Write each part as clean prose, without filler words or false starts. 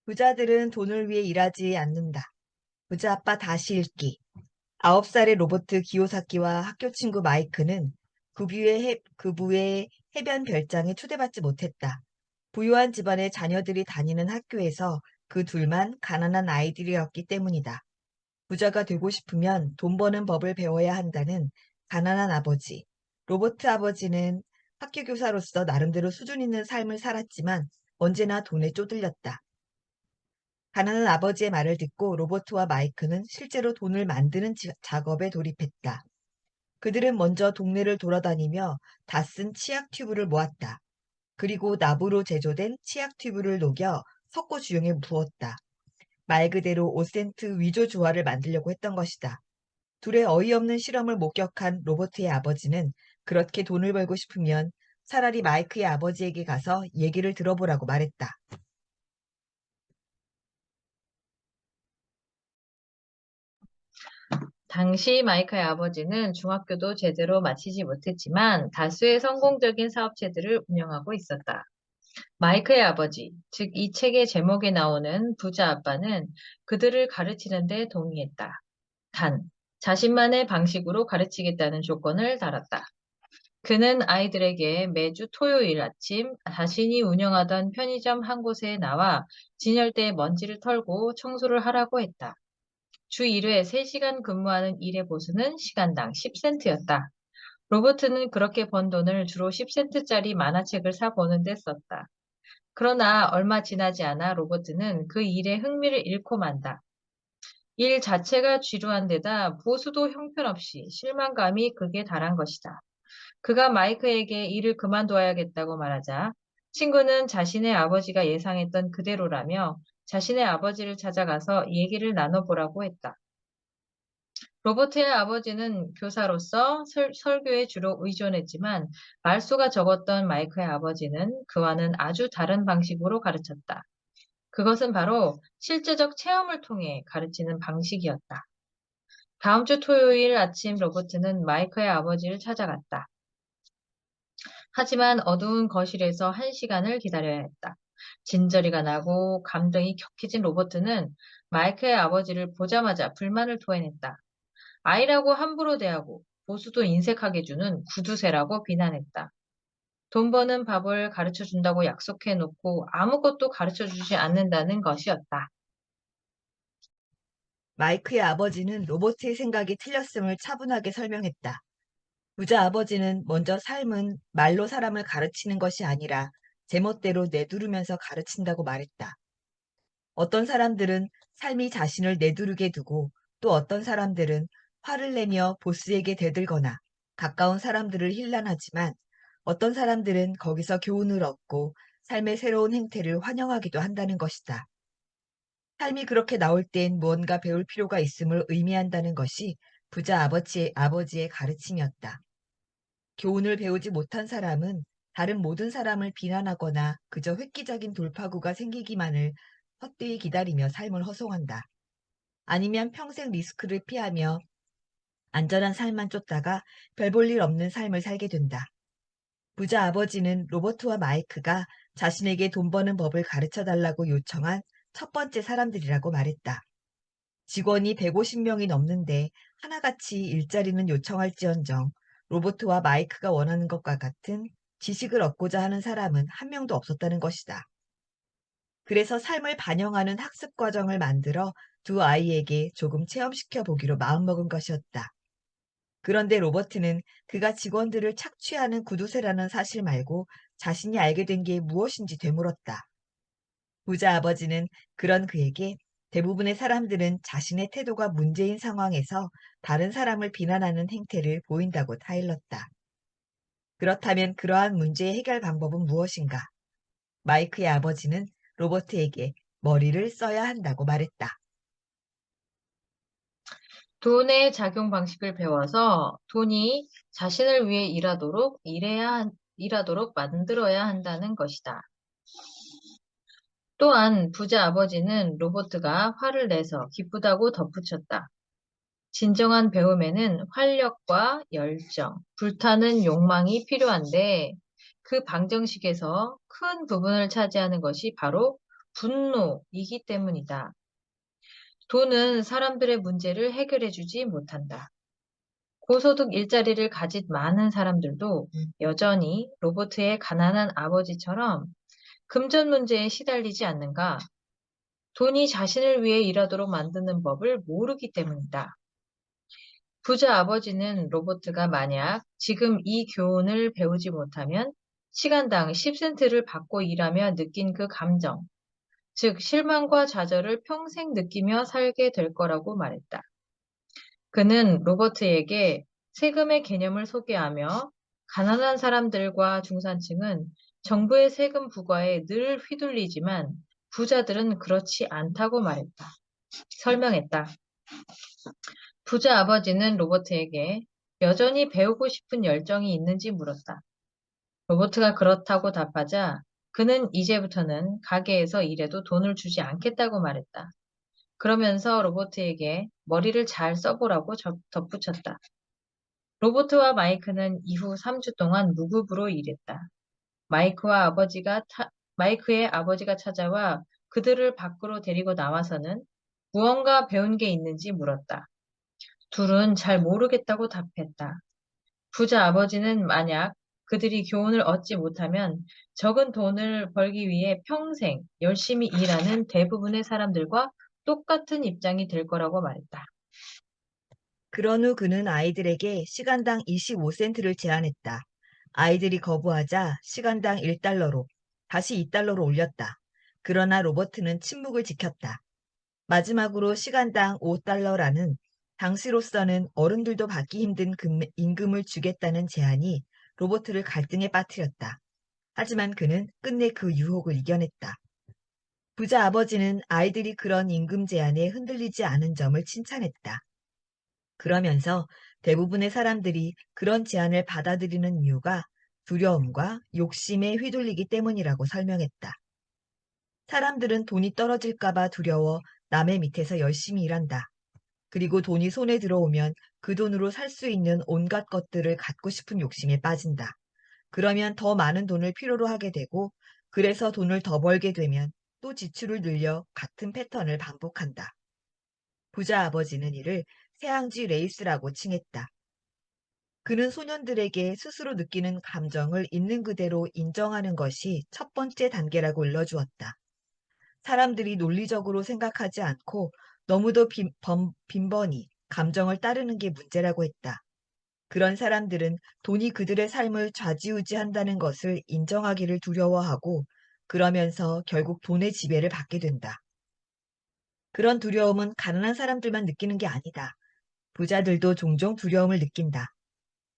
부자들은 돈을 위해 일하지 않는다. 부자 아빠 다시 읽기. 9살의 로버트 기요사키와 학교 친구 마이크는 구부의 해변 별장에 초대받지 못했다. 부유한 집안의 자녀들이 다니는 학교에서 그 둘만 가난한 아이들이었기 때문이다. 부자가 되고 싶으면 돈 버는 법을 배워야 한다는 가난한 아버지. 로버트 아버지는 학교 교사로서 나름대로 수준 있는 삶을 살았지만 언제나 돈에 쪼들렸다. 가난한 아버지의 말을 듣고 로버트와 마이크는 실제로 돈을 만드는 작업에 돌입했다. 그들은 먼저 동네를 돌아다니며 다 쓴 치약 튜브를 모았다. 그리고 나무로 제조된 치약 튜브를 녹여 석고 주용에 부었다. 말 그대로 5센트 위조 주화를 만들려고 했던 것이다. 둘의 어이없는 실험을 목격한 로버트의 아버지는 그렇게 돈을 벌고 싶으면 차라리 마이크의 아버지에게 가서 얘기를 들어보라고 말했다. 당시 마이카의 아버지는 중학교도 제대로 마치지 못했지만 다수의 성공적인 사업체들을 운영하고 있었다. 마이크의 아버지, 즉 이 책의 제목에 나오는 부자 아빠는 그들을 가르치는 데 동의했다. 단, 자신만의 방식으로 가르치겠다는 조건을 달았다. 그는 아이들에게 매주 토요일 아침 자신이 운영하던 편의점 한 곳에 나와 진열대에 먼지를 털고 청소를 하라고 했다. 주 1회 3시간 근무하는 일의 보수는 시간당 10센트였다. 로버트는 그렇게 번 돈을 주로 10센트짜리 만화책을 사 보는 데 썼다. 그러나 얼마 지나지 않아 로버트는 그 일에 흥미를 잃고 만다. 일 자체가 지루한 데다 보수도 형편없이 실망감이 극에 달한 것이다. 그가 마이크에게 일을 그만둬야겠다고 말하자 친구는 자신의 아버지가 예상했던 그대로라며 자신의 아버지를 찾아가서 얘기를 나눠보라고 했다. 로버트의 아버지는 교사로서 설교에 주로 의존했지만 말수가 적었던 마이크의 아버지는 그와는 아주 다른 방식으로 가르쳤다. 그것은 바로 실제적 체험을 통해 가르치는 방식이었다. 다음 주 토요일 아침 로버트는 마이크의 아버지를 찾아갔다. 하지만 어두운 거실에서 1시간을 기다려야 했다. 진저리가 나고 감정이 격해진 로버트는 마이크의 아버지를 보자마자 불만을 토해냈다. 아이라고 함부로 대하고 보수도 인색하게 주는 구두쇠라고 비난했다. 돈 버는 법을 가르쳐 준다고 약속해 놓고 아무것도 가르쳐 주지 않는다는 것이었다. 마이크의 아버지는 로버트의 생각이 틀렸음을 차분하게 설명했다. 부자 아버지는 먼저 삶은 말로 사람을 가르치는 것이 아니라 제멋대로 내두르면서 가르친다고 말했다. 어떤 사람들은 삶이 자신을 내두르게 두고 또 어떤 사람들은 화를 내며 보스에게 대들거나 가까운 사람들을 힐난하지만 어떤 사람들은 거기서 교훈을 얻고 삶의 새로운 행태를 환영하기도 한다는 것이다. 삶이 그렇게 나올 땐 무언가 배울 필요가 있음을 의미한다는 것이 부자 아버지의 가르침이었다. 교훈을 배우지 못한 사람은 다른 모든 사람을 비난하거나 그저 획기적인 돌파구가 생기기만을 헛되이 기다리며 삶을 허송한다. 아니면 평생 리스크를 피하며 안전한 삶만 쫓다가 별 볼 일 없는 삶을 살게 된다. 부자 아버지는 로버트와 마이크가 자신에게 돈 버는 법을 가르쳐 달라고 요청한 첫 번째 사람들이라고 말했다. 직원이 150명이 넘는데 하나같이 일자리는 요청할지언정 로버트와 마이크가 원하는 것과 같은 지식을 얻고자 하는 사람은 한 명도 없었다는 것이다. 그래서 삶을 반영하는 학습 과정을 만들어 두 아이에게 조금 체험시켜 보기로 마음먹은 것이었다. 그런데 로버트는 그가 직원들을 착취하는 구두쇠라는 사실 말고 자신이 알게 된 게 무엇인지 되물었다. 부자 아버지는 그런 그에게 대부분의 사람들은 자신의 태도가 문제인 상황에서 다른 사람을 비난하는 행태를 보인다고 타일렀다. 그렇다면 그러한 문제의 해결 방법은 무엇인가? 마이크의 아버지는 로버트에게 머리를 써야 한다고 말했다. 돈의 작용 방식을 배워서 돈이 자신을 위해 일하도록 만들어야 한다는 것이다. 또한 부자 아버지는 로버트가 화를 내서 기쁘다고 덧붙였다. 진정한 배움에는 활력과 열정, 불타는 욕망이 필요한데 그 방정식에서 큰 부분을 차지하는 것이 바로 분노이기 때문이다. 돈은 사람들의 문제를 해결해주지 못한다. 고소득 일자리를 가진 많은 사람들도 여전히 로버트의 가난한 아버지처럼 금전 문제에 시달리지 않는가? 돈이 자신을 위해 일하도록 만드는 법을 모르기 때문이다. 부자 아버지는 로버트가 만약 지금 이 교훈을 배우지 못하면 시간당 10센트를 받고 일하며 느낀 그 감정, 즉 실망과 좌절을 평생 느끼며 살게 될 거라고 말했다. 그는 로버트에게 세금의 개념을 소개하며 가난한 사람들과 중산층은 정부의 세금 부과에 늘 휘둘리지만 부자들은 그렇지 않다고 말했다. 설명했다. 부자 아버지는 로버트에게 여전히 배우고 싶은 열정이 있는지 물었다. 로버트가 그렇다고 답하자 그는 이제부터는 가게에서 일해도 돈을 주지 않겠다고 말했다. 그러면서 로버트에게 머리를 잘 써보라고 덧붙였다. 로버트와 마이크는 이후 3주 동안 무급으로 일했다. 마이크의 아버지가 찾아와 그들을 밖으로 데리고 나와서는 무언가 배운 게 있는지 물었다. 둘은 잘 모르겠다고 답했다. 부자 아버지는 만약 그들이 교훈을 얻지 못하면 적은 돈을 벌기 위해 평생 열심히 일하는 대부분의 사람들과 똑같은 입장이 될 거라고 말했다. 그런 후 그는 아이들에게 시간당 25센트를 제안했다. 아이들이 거부하자 시간당 1달러로, 다시 2달러로 올렸다. 그러나 로버트는 침묵을 지켰다. 마지막으로 시간당 5달러라는 당시로서는 어른들도 받기 힘든 임금을 주겠다는 제안이 로버트를 갈등에 빠뜨렸다. 하지만 그는 끝내 그 유혹을 이겨냈다. 부자 아버지는 아이들이 그런 임금 제안에 흔들리지 않은 점을 칭찬했다. 그러면서 대부분의 사람들이 그런 제안을 받아들이는 이유가 두려움과 욕심에 휘둘리기 때문이라고 설명했다. 사람들은 돈이 떨어질까봐 두려워 남의 밑에서 열심히 일한다. 그리고 돈이 손에 들어오면 그 돈으로 살 수 있는 온갖 것들을 갖고 싶은 욕심에 빠진다. 그러면 더 많은 돈을 필요로 하게 되고, 그래서 돈을 더 벌게 되면 또 지출을 늘려 같은 패턴을 반복한다. 부자 아버지는 이를 새앙쥐 레이스라고 칭했다. 그는 소년들에게 스스로 느끼는 감정을 있는 그대로 인정하는 것이 첫 번째 단계라고 일러주었다. 사람들이 논리적으로 생각하지 않고 너무도 빈번히 감정을 따르는 게 문제라고 했다. 그런 사람들은 돈이 그들의 삶을 좌지우지한다는 것을 인정하기를 두려워하고 그러면서 결국 돈의 지배를 받게 된다. 그런 두려움은 가난한 사람들만 느끼는 게 아니다. 부자들도 종종 두려움을 느낀다.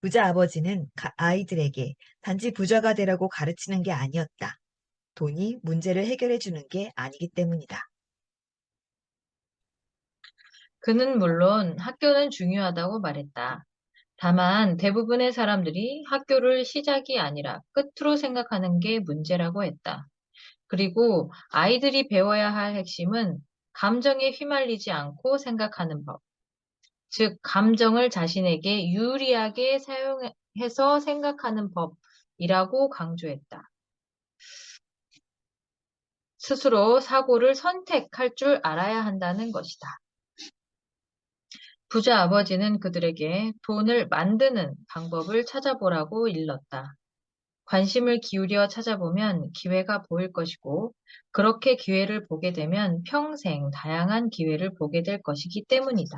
부자 아버지는 아이들에게 단지 부자가 되라고 가르치는 게 아니었다. 돈이 문제를 해결해 주는 게 아니기 때문이다. 그는 물론 학교는 중요하다고 말했다. 다만 대부분의 사람들이 학교를 시작이 아니라 끝으로 생각하는 게 문제라고 했다. 그리고 아이들이 배워야 할 핵심은 감정에 휘말리지 않고 생각하는 법. 즉, 감정을 자신에게 유리하게 사용해서 생각하는 법이라고 강조했다. 스스로 사고를 선택할 줄 알아야 한다는 것이다. 부자 아버지는 그들에게 돈을 만드는 방법을 찾아보라고 일렀다. 관심을 기울여 찾아보면 기회가 보일 것이고, 그렇게 기회를 보게 되면 평생 다양한 기회를 보게 될 것이기 때문이다.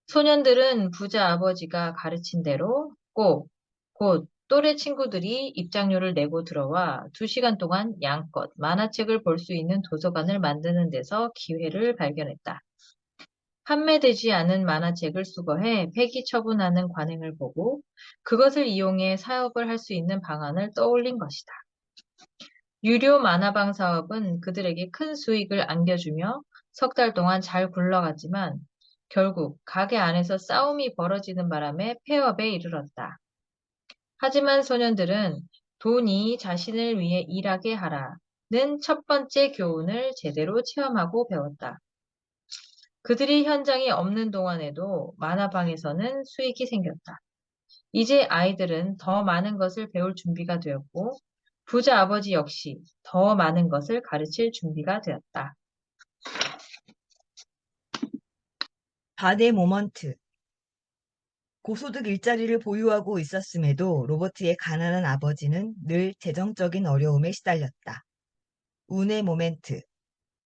소년들은 부자 아버지가 가르친 대로 곧 또래 친구들이 입장료를 내고 들어와 2시간 동안 양껏 만화책을 볼 수 있는 도서관을 만드는 데서 기회를 발견했다. 판매되지 않은 만화책을 수거해 폐기 처분하는 관행을 보고 그것을 이용해 사업을 할 수 있는 방안을 떠올린 것이다. 유료 만화방 사업은 그들에게 큰 수익을 안겨주며 석 달 동안 잘 굴러갔지만 결국 가게 안에서 싸움이 벌어지는 바람에 폐업에 이르렀다. 하지만 소년들은 돈이 자신을 위해 일하게 하라는 첫 번째 교훈을 제대로 체험하고 배웠다. 그들이 현장에 없는 동안에도 만화방에서는 수익이 생겼다. 이제 아이들은 더 많은 것을 배울 준비가 되었고 부자 아버지 역시 더 많은 것을 가르칠 준비가 되었다. 바네 모먼트. 고소득 일자리를 보유하고 있었음에도 로버트의 가난한 아버지는 늘 재정적인 어려움에 시달렸다. 운의 모멘트.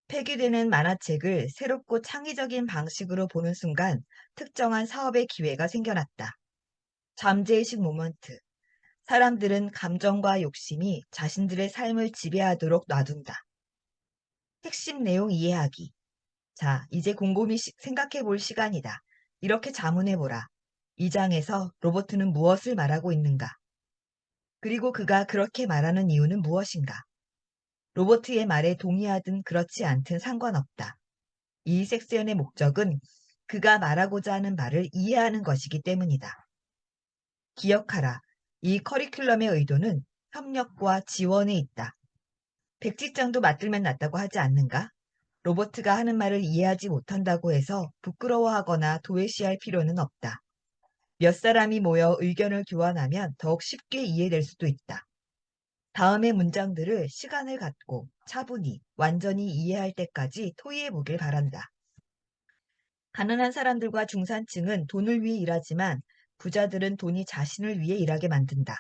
폐기되는 만화책을 새롭고 창의적인 방식으로 보는 순간 특정한 사업의 기회가 생겨났다. 잠재의식 모먼트. 사람들은 감정과 욕심이 자신들의 삶을 지배하도록 놔둔다. 핵심 내용 이해하기. 자, 이제 곰곰이 생각해 볼 시간이다. 이렇게 자문해 보라. 이 장에서 로버트는 무엇을 말하고 있는가? 그리고 그가 그렇게 말하는 이유는 무엇인가? 로버트의 말에 동의하든 그렇지 않든 상관없다. 이 섹션의 목적은 그가 말하고자 하는 말을 이해하는 것이기 때문이다. 기억하라. 이 커리큘럼의 의도는 협력과 지원에 있다. 백지장도 맞들면 낫다고 하지 않는가? 로버트가 하는 말을 이해하지 못한다고 해서 부끄러워하거나 도외시할 필요는 없다. 몇 사람이 모여 의견을 교환하면 더욱 쉽게 이해될 수도 있다. 다음의 문장들을 시간을 갖고 차분히 완전히 이해할 때까지 토의해 보길 바란다. 가난한 사람들과 중산층은 돈을 위해 일하지만 부자들은 돈이 자신을 위해 일하게 만든다.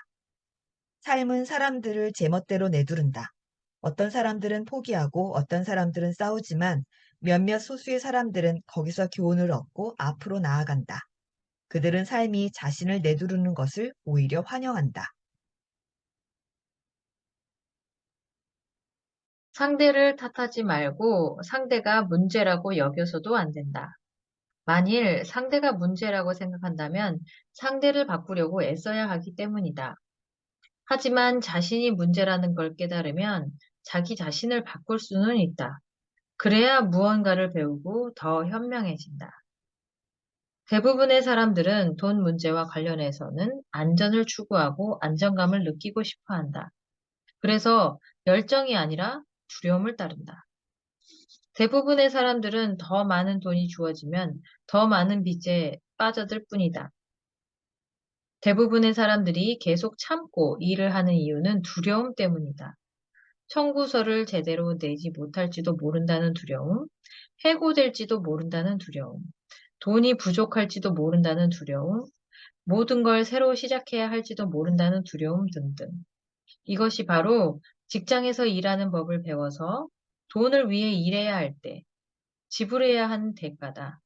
삶은 사람들을 제멋대로 내두른다. 어떤 사람들은 포기하고 어떤 사람들은 싸우지만 몇몇 소수의 사람들은 거기서 교훈을 얻고 앞으로 나아간다. 그들은 삶이 자신을 내두르는 것을 오히려 환영한다. 상대를 탓하지 말고 상대가 문제라고 여겨서도 안 된다. 만일 상대가 문제라고 생각한다면 상대를 바꾸려고 애써야 하기 때문이다. 하지만 자신이 문제라는 걸 깨달으면 자기 자신을 바꿀 수는 있다. 그래야 무언가를 배우고 더 현명해진다. 대부분의 사람들은 돈 문제와 관련해서는 안전을 추구하고 안정감을 느끼고 싶어 한다. 그래서 열정이 아니라 두려움을 따른다. 대부분의 사람들은 더 많은 돈이 주어지면 더 많은 빚에 빠져들 뿐이다. 대부분의 사람들이 계속 참고 일을 하는 이유는 두려움 때문이다. 청구서를 제대로 내지 못할지도 모른다는 두려움, 해고될지도 모른다는 두려움, 돈이 부족할지도 모른다는 두려움, 모든 걸 새로 시작해야 할지도 모른다는 두려움 등등. 이것이 바로 직장에서 일하는 법을 배워서 돈을 위해 일해야 할 때 지불해야 하는 대가다.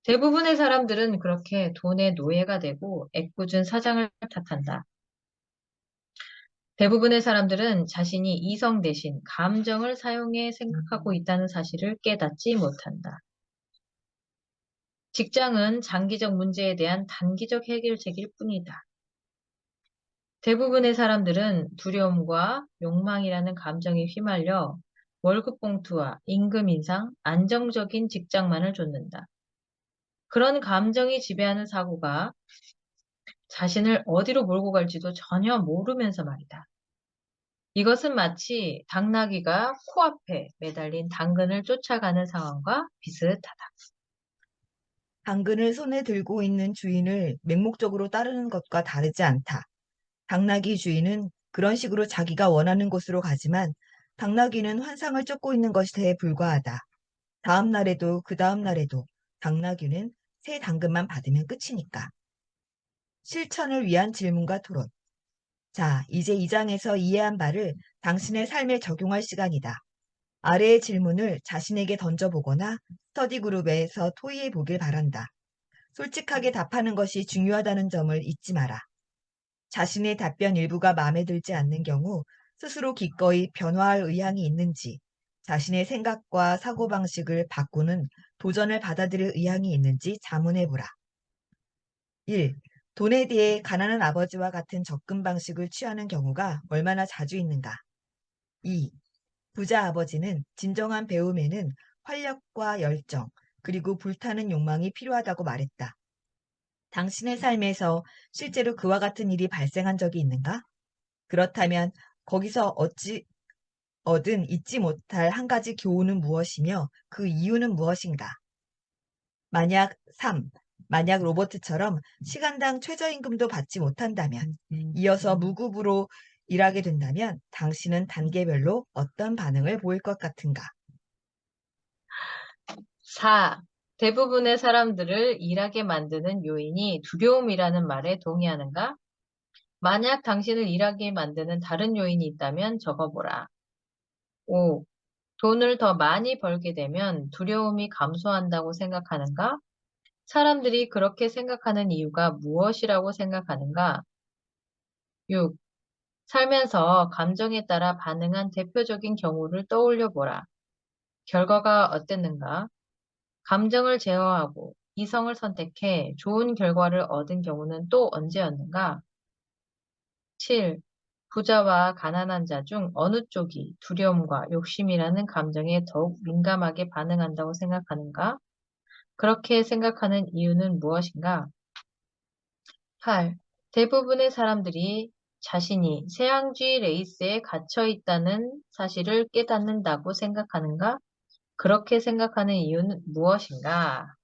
대부분의 사람들은 그렇게 돈의 노예가 되고 애꿎은 사장을 탓한다. 대부분의 사람들은 자신이 이성 대신 감정을 사용해 생각하고 있다는 사실을 깨닫지 못한다. 직장은 장기적 문제에 대한 단기적 해결책일 뿐이다. 대부분의 사람들은 두려움과 욕망이라는 감정에 휘말려 월급 봉투와 임금 인상, 안정적인 직장만을 좇는다. 그런 감정이 지배하는 사고가 자신을 어디로 몰고 갈지도 전혀 모르면서 말이다. 이것은 마치 당나귀가 코앞에 매달린 당근을 쫓아가는 상황과 비슷하다. 당근을 손에 들고 있는 주인을 맹목적으로 따르는 것과 다르지 않다. 당나귀 주인은 그런 식으로 자기가 원하는 곳으로 가지만 당나귀는 환상을 쫓고 있는 것에 불과하다. 다음 날에도 그 다음 날에도 당나귀는 새 당근만 받으면 끝이니까. 실천을 위한 질문과 토론. 자, 이제 이 장에서 이해한 바를 당신의 삶에 적용할 시간이다. 아래의 질문을 자신에게 던져보거나 스터디 그룹에서 토의해 보길 바란다. 솔직하게 답하는 것이 중요하다는 점을 잊지 마라. 자신의 답변 일부가 마음에 들지 않는 경우 스스로 기꺼이 변화할 의향이 있는지, 자신의 생각과 사고방식을 바꾸는 도전을 받아들일 의향이 있는지 자문해보라. 1. 돈에 대해 가난한 아버지와 같은 접근 방식을 취하는 경우가 얼마나 자주 있는가? 2. 부자 아버지는 진정한 배움에는 활력과 열정, 그리고 불타는 욕망이 필요하다고 말했다. 당신의 삶에서 실제로 그와 같은 일이 발생한 적이 있는가? 그렇다면 거기서 얻은 잊지 못할 한 가지 교훈은 무엇이며 그 이유는 무엇인가? 만약 3. 만약 로버트처럼 시간당 최저임금도 받지 못한다면 이어서 무급으로 일하게 된다면 당신은 단계별로 어떤 반응을 보일 것 같은가? 4. 대부분의 사람들을 일하게 만드는 요인이 두려움이라는 말에 동의하는가? 만약 당신을 일하게 만드는 다른 요인이 있다면 적어보라. 5. 돈을 더 많이 벌게 되면 두려움이 감소한다고 생각하는가? 사람들이 그렇게 생각하는 이유가 무엇이라고 생각하는가? 6. 살면서 감정에 따라 반응한 대표적인 경우를 떠올려 보라. 결과가 어땠는가? 감정을 제어하고 이성을 선택해 좋은 결과를 얻은 경우는 또 언제였는가? 7. 부자와 가난한 자 중 어느 쪽이 두려움과 욕심이라는 감정에 더욱 민감하게 반응한다고 생각하는가? 그렇게 생각하는 이유는 무엇인가? 8. 대부분의 사람들이 자신이 새양쥐 레이스에 갇혀 있다는 사실을 깨닫는다고 생각하는가? 그렇게 생각하는 이유는 무엇인가?